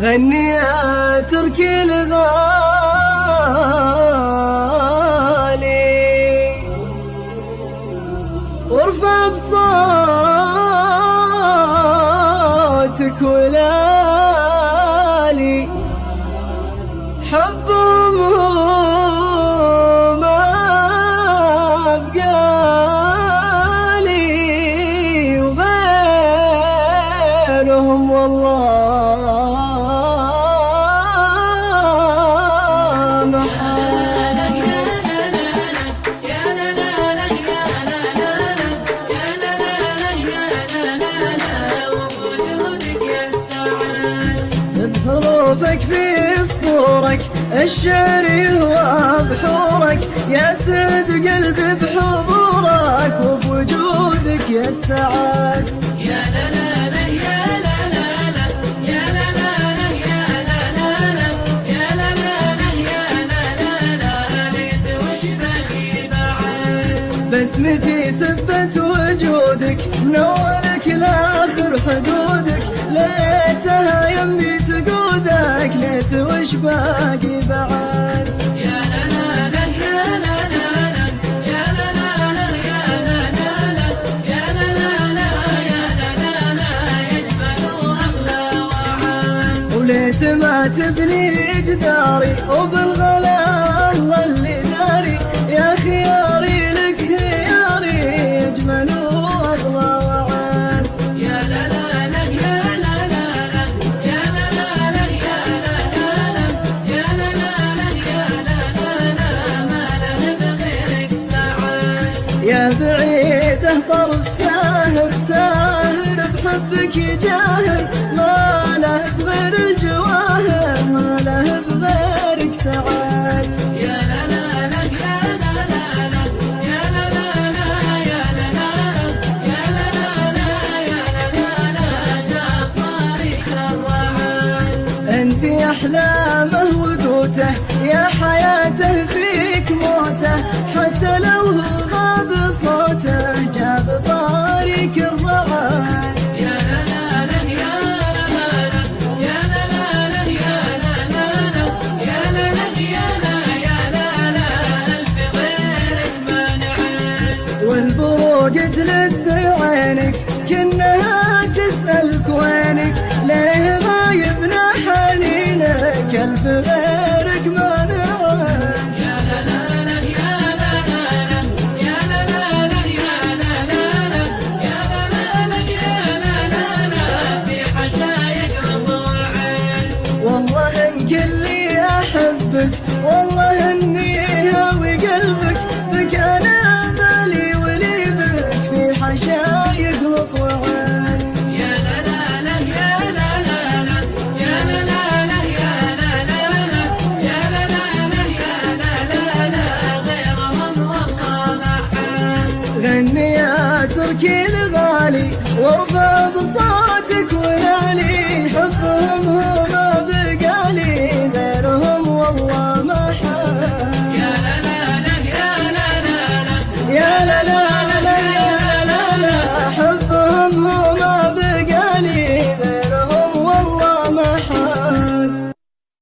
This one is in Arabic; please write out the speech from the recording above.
غني يا تركي الغالي وارفع بصوتك ولالي حب ما بقالي وغيرهم والله بحروفك في سطورك الشعر يهوى بحورك يا سد قلبي بحضورك وبوجودك يا السعاد يا لا لا لا يا لا لا لا يا لا لا لا يا لا لا لا يا لا لا لا يا لا لا لا ريت وش باقي بعد بسمتي سبت وجودك من اولك لاخر حدودك ليتها يمي تقودك ليت وش باقي بعد يا لا لا لا يا لا لا لا يا لا لا لا يا لا لا لا يا لا لا لا يا لا لا لا يجمل واغلى وعاد وليت ما تبني جداري وبالغلا الله اللي داري يا خياري لك خياري يجمل واغلى وعاد يا لا لا لا يا لا لا لا يا لا لا لا يا لا لا لا يا لا لا لا يا لا لا لا ما له بغيرك سعاد يا بعيده طرف ساهر ساهر بحبك جاهر ما له بغير الجواهر ما له بغيرك سعاد يا لا لا لا يا لا لا لا يا لا لا لا يا لا لا لا يا لا لا لا يا لا لا لا جاب طريق الرعاد انت احلامه وقوته يا حياته فيك موته حتى لو هو غاب صوته جاب طريق الرعاد يا لا لا لا يا لا لا لا يا لا لا لا يا لا لا لا يا لا لا يا لا يا لا لا الف غيرك ما نعد والبروق تلد عينك كأنها تسألك وينك ليه غايبنا حنينك الف غير